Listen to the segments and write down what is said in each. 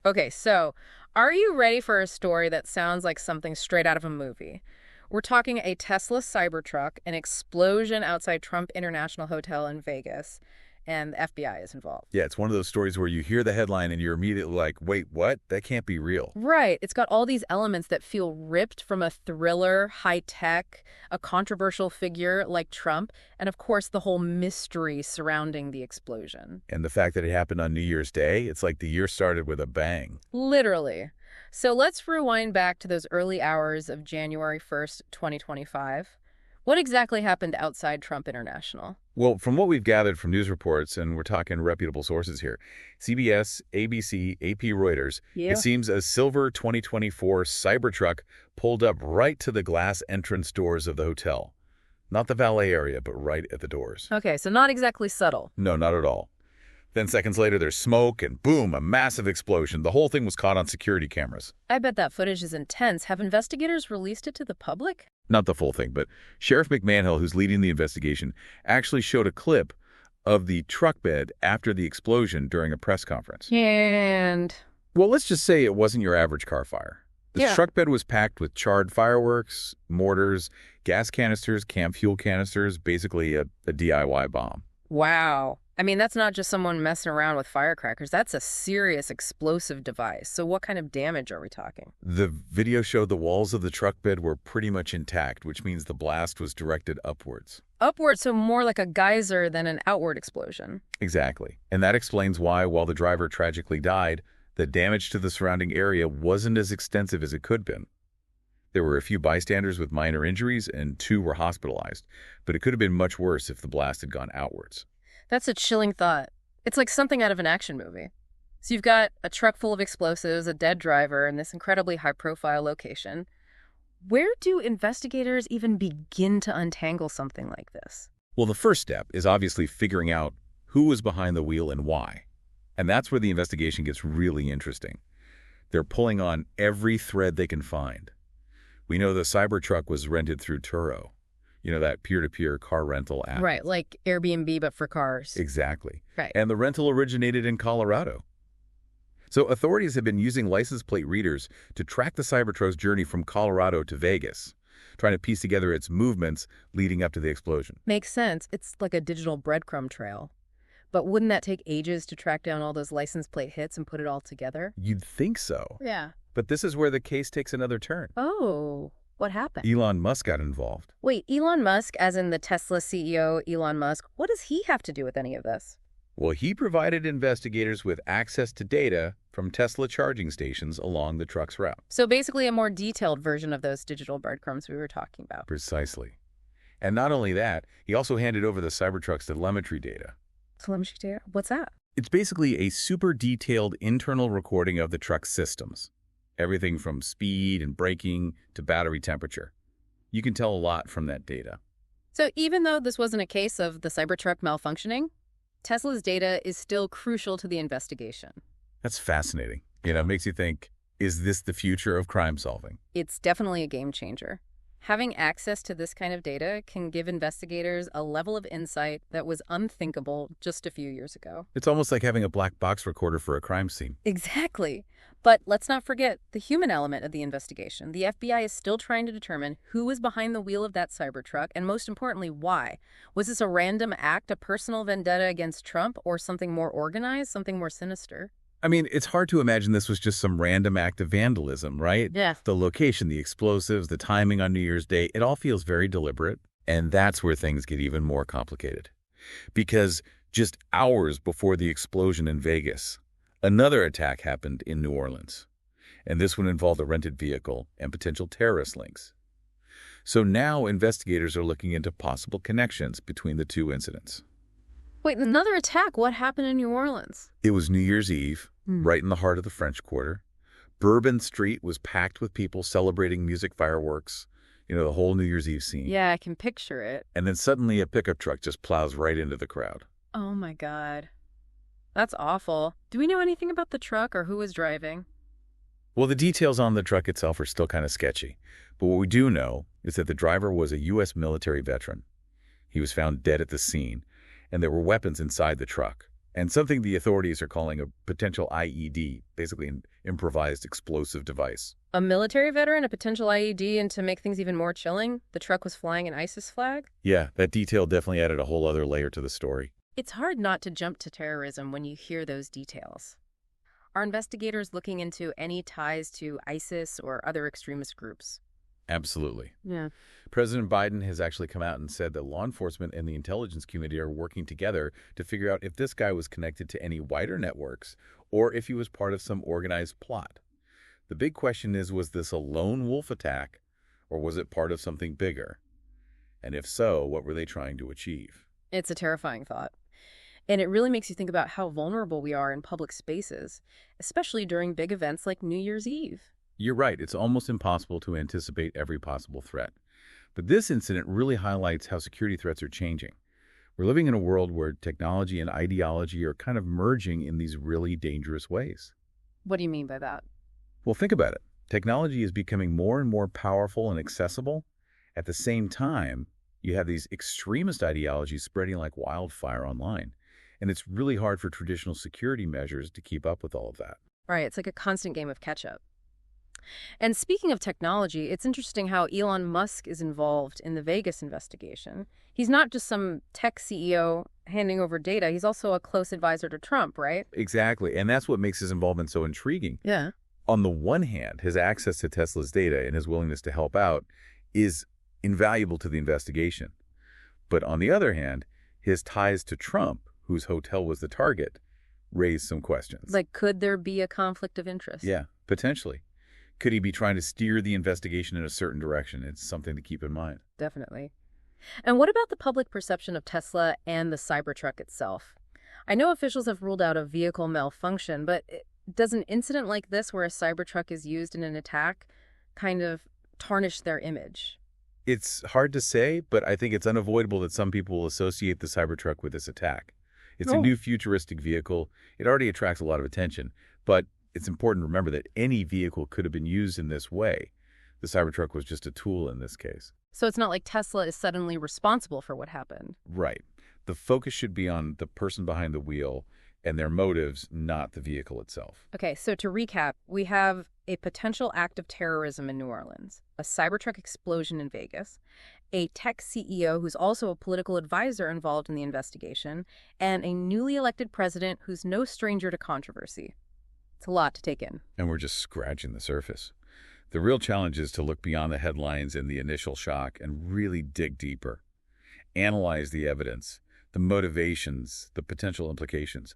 Okay, so are you ready for a story that sounds like something straight out of a movie? We're talking a Tesla Cybertruck, an explosion outside Trump International Hotel in Vegas, and the FBI is involved. Yeah, it's one of those stories where you hear the headline and you're immediately like, wait, what? That can't be real. Right. It's got all these elements that feel ripped from a thriller, high tech, a controversial figure like Trump, and of course, the whole mystery surrounding the explosion. And the fact that it happened on New Year's Day, it's like the year started with a bang. Literally. So let's rewind back to those early hours of January 1st, 2025. What exactly happened outside Trump International? Well, from what we've gathered from news reports, and we're talking reputable sources here, CBS, ABC, AP, Reuters, Yeah. it seems a silver 2024 Cybertruck pulled up right to the glass entrance doors of the hotel. Not the valet area, but right at the doors. Okay, so not exactly subtle. No, not at all. Then seconds later, there's smoke and boom, a massive explosion. The whole thing was caught on security cameras. I bet that footage is intense. Have investigators released it to the public? Not the full thing, but Sheriff McMahill, who's leading the investigation, actually showed a clip of the truck bed after the explosion during a press conference. And Well, let's just say it wasn't your average car fire. The yeah. truck bed was packed with charred fireworks, mortars, gas canisters, camp fuel canisters, basically a DIY bomb. Wow. I mean, that's not just someone messing around with firecrackers. That's a serious explosive device. So what kind of damage are we talking? The video showed the walls of the truck bed were pretty much intact, which means the blast was directed upwards. Upward, so more like a geyser than an outward explosion. Exactly. And that explains why, while the driver tragically died, the damage to the surrounding area wasn't as extensive as it could have been. There were a few bystanders with minor injuries, and 2 were hospitalized, but it could have been much worse if the blast had gone outwards. That's a chilling thought. It's like something out of an action movie. So you've got a truck full of explosives, a dead driver, and this incredibly high-profile location. Where do investigators even begin to untangle something like this? Well, the first step is obviously figuring out who was behind the wheel and why. And that's where the investigation gets really interesting. They're pulling on every thread they can find. We know the Cybertruck was rented through Turo, that peer-to-peer car rental app. Right, like Airbnb, but for cars. Exactly. Right. And the rental originated in Colorado. So authorities have been using license plate readers to track the Cybertruck's journey from Colorado to Vegas, trying to piece together its movements leading up to the explosion. Makes sense. It's like a digital breadcrumb trail. But wouldn't that take ages to track down all those license plate hits and put it all together? You'd think so. Yeah. But this is where the case takes another turn. Oh, what happened? Elon Musk got involved. Wait, Elon Musk, as in the Tesla CEO, Elon Musk, what does he have to do with any of this? Well, he provided investigators with access to data from Tesla charging stations along the truck's route. So basically a more detailed version of those digital breadcrumbs we were talking about. Precisely. And not only that, he also handed over the Cybertruck's telemetry data. Telemetry data? What's that? It's basically a super detailed internal recording of the truck's systems. Everything from speed and braking to battery temperature. You can tell a lot from that data. So even though this wasn't a case of the Cybertruck malfunctioning, Tesla's data is still crucial to the investigation. That's fascinating. It makes you think, is this the future of crime solving? It's definitely a game changer. Having access to this kind of data can give investigators a level of insight that was unthinkable just a few years ago. It's almost like having a black box recorder for a crime scene. Exactly. But let's not forget the human element of the investigation. The FBI is still trying to determine who was behind the wheel of that Cybertruck, and most importantly, why. Was this a random act, a personal vendetta against Trump, or something more organized, something more sinister? I mean, it's hard to imagine this was just some random act of vandalism, right? Yeah. The location, the explosives, the timing on New Year's Day, it all feels very deliberate. And that's where things get even more complicated. Because just hours before the explosion in Vegas, another attack happened in New Orleans. And this one involved a rented vehicle and potential terrorist links. So now investigators are looking into possible connections between the 2 incidents. Wait, another attack? What happened in New Orleans? It was New Year's Eve, right in the heart of the French Quarter. Bourbon Street was packed with people celebrating music fireworks, the whole New Year's Eve scene. Yeah, I can picture it. And then suddenly a pickup truck just plows right into the crowd. Oh my God. That's awful. Do we know anything about the truck or who was driving? Well, the details on the truck itself are still kind of sketchy. But what we do know is that the driver was a U.S. military veteran. He was found dead at the scene, and there were weapons inside the truck. and something the authorities are calling a potential IED, basically an improvised explosive device. A military veteran, a potential IED, and to make things even more chilling, the truck was flying an ISIS flag? Yeah, that detail definitely added a whole other layer to the story. It's hard not to jump to terrorism when you hear those details. Are investigators looking into any ties to ISIS or other extremist groups? Absolutely. Yeah. President Biden has actually come out and said that law enforcement and the intelligence community are working together to figure out if this guy was connected to any wider networks or if he was part of some organized plot. The big question is, was this a lone wolf attack or was it part of something bigger? And if so, what were they trying to achieve? It's a terrifying thought. And it really makes you think about how vulnerable we are in public spaces, especially during big events like New Year's Eve. You're right. It's almost impossible to anticipate every possible threat. But this incident really highlights how security threats are changing. We're living in a world where technology and ideology are kind of merging in these really dangerous ways. What do you mean by that? Well, think about it. Technology is becoming more and more powerful and accessible. At the same time, you have these extremist ideologies spreading like wildfire online. And it's really hard for traditional security measures to keep up with all of that. Right, it's like a constant game of catch-up. And speaking of technology, it's interesting how Elon Musk is involved in the Vegas investigation. He's not just some tech CEO handing over data. He's also a close advisor to Trump, right? Exactly. And that's what makes his involvement so intriguing. Yeah. On the one hand, his access to Tesla's data and his willingness to help out is invaluable to the investigation. But on the other hand, his ties to Trump, whose hotel was the target, raised some questions. Like, could there be a conflict of interest? Yeah, potentially. Could he be trying to steer the investigation in a certain direction? It's something to keep in mind. Definitely. And what about the public perception of Tesla and the Cybertruck itself? I know officials have ruled out a vehicle malfunction, but does an incident like this where a Cybertruck is used in an attack kind of tarnish their image? It's hard to say, but I think it's unavoidable that some people will associate the Cybertruck with this attack. It's a new futuristic vehicle. It already attracts a lot of attention, but it's important to remember that any vehicle could have been used in this way. The Cybertruck was just a tool in this case. So it's not like Tesla is suddenly responsible for what happened. Right. The focus should be on the person behind the wheel and their motives, not the vehicle itself. Okay, so to recap, we have a potential act of terrorism in New Orleans, a Cybertruck explosion in Vegas, a tech CEO who's also a political advisor involved in the investigation, and a newly elected president who's no stranger to controversy. It's a lot to take in. And we're just scratching the surface. The real challenge is to look beyond the headlines and the initial shock and really dig deeper. Analyze the evidence, the motivations, the potential implications.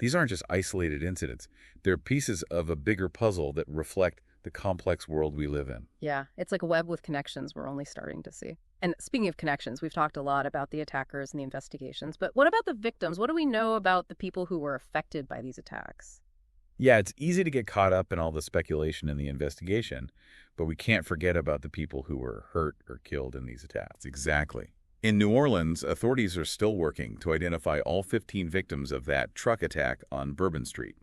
These aren't just isolated incidents. They're pieces of a bigger puzzle that reflect the complex world we live in. Yeah, it's like a web with connections we're only starting to see. And speaking of connections, we've talked a lot about the attackers and the investigations, but what about the victims? What do we know about the people who were affected by these attacks? Yeah, it's easy to get caught up in all the speculation in the investigation, but we can't forget about the people who were hurt or killed in these attacks. Exactly. In New Orleans, authorities are still working to identify all 15 victims of that truck attack on Bourbon Street.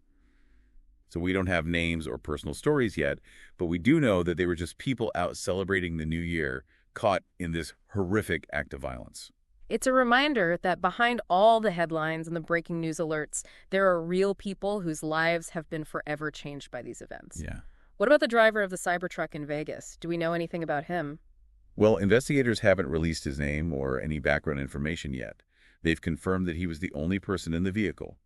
So we don't have names or personal stories yet, but we do know that they were just people out celebrating the new year caught in this horrific act of violence. It's a reminder that behind all the headlines and the breaking news alerts, there are real people whose lives have been forever changed by these events. Yeah. What about the driver of the Cybertruck in Vegas? Do we know anything about him? Well, investigators haven't released his name or any background information yet. They've confirmed that he was the only person in the vehicle,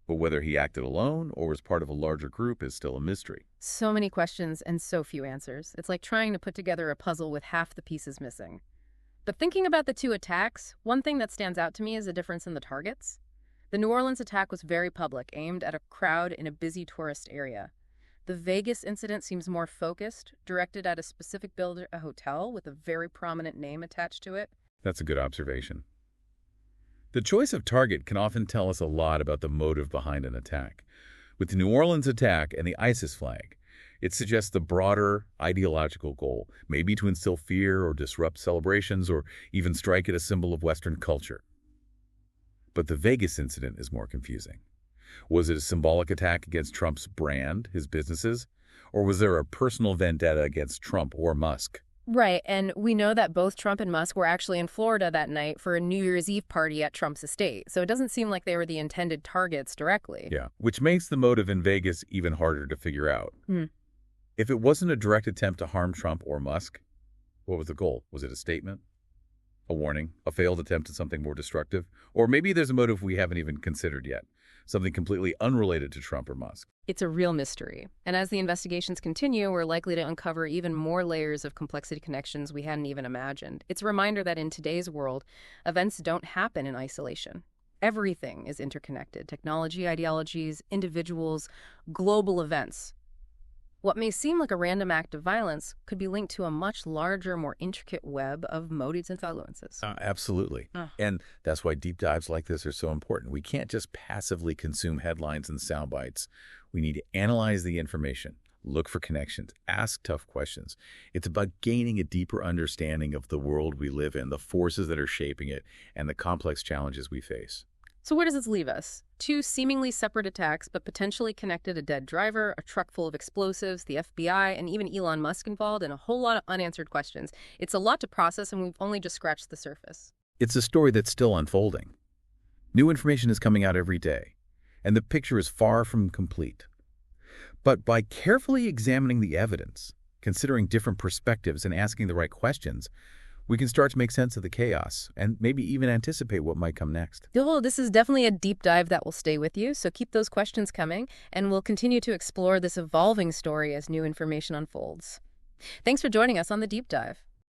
but whether he acted alone or was part of a larger group is still a mystery. So many questions and so few answers. It's like trying to put together a puzzle with half the pieces missing. But thinking about the two attacks, one thing that stands out to me is a difference in the targets. The New Orleans attack was very public, aimed at a crowd in a busy tourist area. The Vegas incident seems more focused, directed at a specific building, a hotel with a very prominent name attached to it. That's a good observation. The choice of target can often tell us a lot about the motive behind an attack. With the New Orleans attack and the ISIS flag, it suggests the broader ideological goal, maybe to instill fear or disrupt celebrations or even strike at a symbol of Western culture. But the Vegas incident is more confusing. Was it a symbolic attack against Trump's brand, his businesses, or was there a personal vendetta against Trump or Musk? Right, and we know that both Trump and Musk were actually in Florida that night for a New Year's Eve party at Trump's estate, so it doesn't seem like they were the intended targets directly. Yeah, which makes the motive in Vegas even harder to figure out. Hmm. If it wasn't a direct attempt to harm Trump or Musk, what was the goal? Was it a statement? A warning? A failed attempt at something more destructive? Or maybe there's a motive we haven't even considered yet, something completely unrelated to Trump or Musk. It's a real mystery, and as the investigations continue, we're likely to uncover even more layers of complexity connections we hadn't even imagined. It's a reminder that in today's world, events don't happen in isolation. Everything is interconnected: technology, ideologies, individuals, global events. What may seem like a random act of violence could be linked to a much larger, more intricate web of motives and influences. Absolutely. And that's why deep dives like this are so important. We can't just passively consume headlines and sound bites. We need to analyze the information, look for connections, ask tough questions. It's about gaining a deeper understanding of the world we live in, the forces that are shaping it, and the complex challenges we face. So where does this leave us? Two seemingly separate attacks, but potentially connected: a dead driver, a truck full of explosives, the FBI, and even Elon Musk involved, and a whole lot of unanswered questions. It's a lot to process, and we've only just scratched the surface. It's a story that's still unfolding. New information is coming out every day, and the picture is far from complete. But by carefully examining the evidence, considering different perspectives, and asking the right questions, we can start to make sense of the chaos and maybe even anticipate what might come next. Well, this is definitely a deep dive that will stay with you, so keep those questions coming, and we'll continue to explore this evolving story as new information unfolds. Thanks for joining us on the Deep Dive.